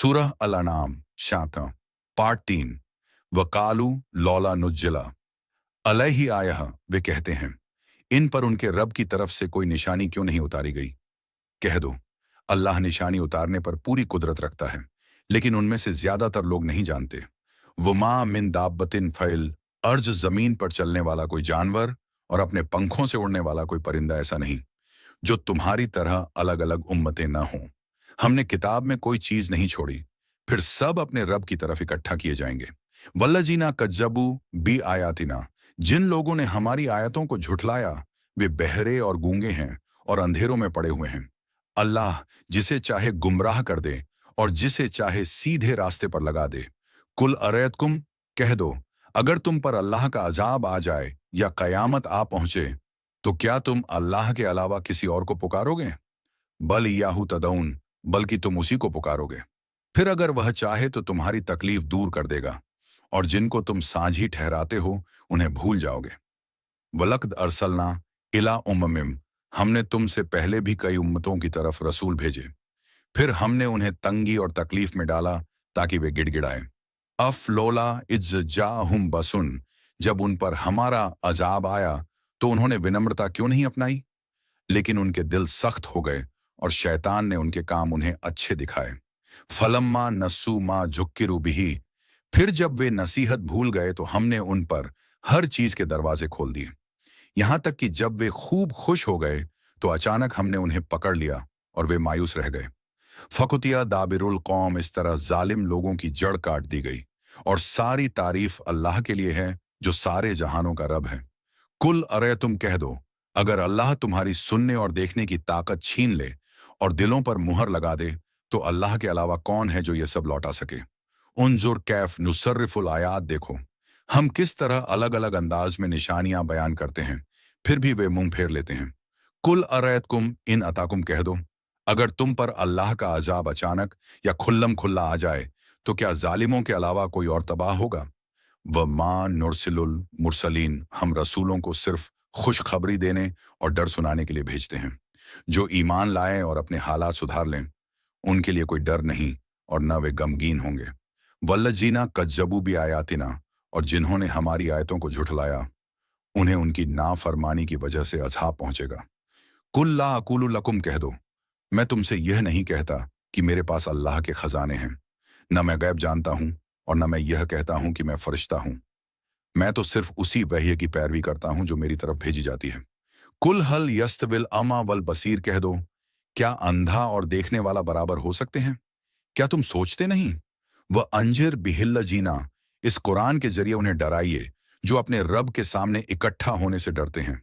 सूरह अल अनाम 56 पार्ट 3 वकालू लौला नुज्जिला अलैहि आयह। वे कहते हैं, इन पर उनके रब की तरफ से कोई निशानी क्यों नहीं उतारी गई? कह दो, अल्लाह निशानी उतारने पर पूरी कुदरत रखता है, लेकिन उनमें से ज्यादातर लोग नहीं जानते। वमा मिन दाब्बतिन फैल अर्ज, जमीन पर चलने वाला कोई जानवर और अपने पंखों से उड़ने वाला कोई परिंदा ऐसा नहीं जो तुम्हारी तरह अलग अलग उम्मतें न हों। हमने किताब में कोई चीज नहीं छोड़ी, फिर सब अपने रब की तरफ इकट्ठा किए जाएंगे। वल्लजीना कज्जबू बी आयातिना, जिन लोगों ने हमारी आयतों को झुठलाया वे बहरे और गूंगे हैं और अंधेरों में पड़े हुए हैं। अल्लाह जिसे चाहे गुमराह कर दे और जिसे चाहे सीधे रास्ते पर लगा दे। कुल अरयतकुम, कह दो, अगर तुम पर अल्लाह का अजाब आ जाए या कयामत आ पहुंचे तो क्या तुम अल्लाह के अलावा किसी और को पुकारोगे? बल याहू तदौन, बल्कि तुम उसी को पुकारोगे। फिर अगर वह चाहे तो तुम्हारी तकलीफ दूर कर देगा और जिनको तुम साझी ठहराते हो उन्हें भूल जाओगे। वलकद अरसलना इला उम्ममिम, हमने तुमसे पहले भी कई उम्मतों की तरफ रसूल भेजे, फिर हमने उन्हें तंगी और तकलीफ में डाला ताकि वे गिड़गिड़ाएं। अफलोला इज जाहुम बसुन, जब उन पर हमारा अजाब आया तो उन्होंने विनम्रता क्यों नहीं अपनाई? लेकिन उनके दिल सख्त हो गए और शैतान ने उनके काम उन्हें अच्छे दिखाए। फलम्मा नस्सू मा जुक्किरु बिही, फिर जब वे नसीहत भूल गए तो हमने उन पर हर चीज के दरवाजे खोल दिए। यहां तक कि जब वे खूब खुश हो गए तो अचानक हमने उन्हें पकड़ लिया और वे मायूस रह गए। फकुतिया दाबिरुल कौम, इस तरह जालिम लोगों की जड़ काट दी गई। और सारी तारीफ अल्लाह के लिए है जो सारे जहानों का रब है। कुल अरे, तुम कह दो, अगर अल्लाह तुम्हारी सुनने और देखने की ताकत छीन ले और दिलों पर मुहर लगा दे तो अल्लाह के अलावा कौन है जो ये सब लौटा सके? उन्जुर कैफ नुसर्रिफुल आयात, देखो हम किस तरह अलग अलग अंदाज में निशानियां बयान करते हैं, फिर भी वे मुंह फेर लेते हैं। कुल अरैतकुम इन अताकुम, कह दो, अगर तुम पर अल्लाह का अजाब अचानक या खुल्लम खुल्ला आ जाए तो क्या जालिमों के अलावा कोई और तबाह होगा? व मा नुरसिलुल मुरसलीन, हम रसूलों को सिर्फ खुशखबरी देने और डर सुनाने के लिए भेजते हैं। जो ईमान लाएं और अपने हालात सुधार लें उनके लिए कोई डर नहीं और न वे गमगीन होंगे। वल्लजीना कज्जबू भी आयातिना, और जिन्होंने हमारी आयतों को झुठलाया उन्हें उनकी नाफरमानी की वजह से अज़ाब पहुंचेगा। कुल ला अकूलु लकुम, कह दो, मैं तुमसे यह नहीं कहता कि मेरे पास अल्लाह के खजाने हैं, न मैं गैब जानता हूं और न मैं यह कहता हूं कि मैं फरिश्ता हूं। मैं तो सिर्फ उसी वह्य की पैरवी करता हूं जो मेरी तरफ भेजी जाती है। कुल हल यस्तविल अमा वल बसीर, कह दो, क्या अंधा और देखने वाला बराबर हो सकते हैं? क्या तुम सोचते नहीं? वह अंजिर बिहिल्ला जीना, इस कुरान के जरिए उन्हें डराइए जो अपने रब के सामने इकट्ठा होने से डरते हैं।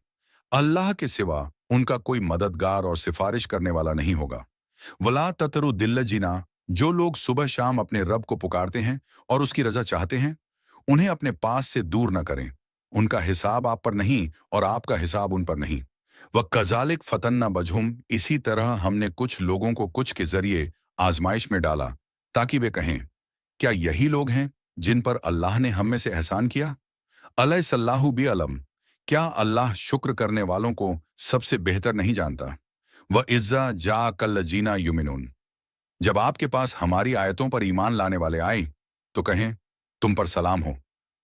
अल्लाह के सिवा उनका कोई मददगार और सिफारिश करने वाला नहीं होगा। वला ततरु दिल्ला जीना, जो लोग सुबह शाम अपने रब को पुकारते हैं और उसकी रजा चाहते हैं उन्हें अपने पास से दूर न करें। उनका हिसाब आप पर नहीं और आपका हिसाब उन पर नहीं। वह कजालिक फतन्ना बजहुम, इसी तरह हमने कुछ लोगों को कुछ के जरिए आजमाइश में डाला ताकि वे कहें, क्या यही लोग हैं जिन पर अल्लाह ने हम में से एहसान किया? अलैहिस्सलाहु बि अलम, क्या अल्लाह शुक्र करने वालों को सबसे बेहतर नहीं जानता? वह इज्जा जा कल जीना युमिनुन, जब आपके पास हमारी आयतों पर ईमान लाने वाले आए तो कहें, तुम पर सलाम हो,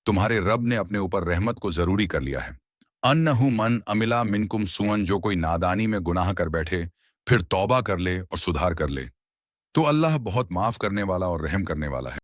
तुम्हारे रब ने अपने ऊपर रहमत को जरूरी कर लिया है। अन्नहु मन अमिला मिनकुम सुअन, जो कोई नादानी में गुनाह कर बैठे फिर तौबा कर ले और सुधार कर ले तो अल्लाह बहुत माफ करने वाला और रहम करने वाला है।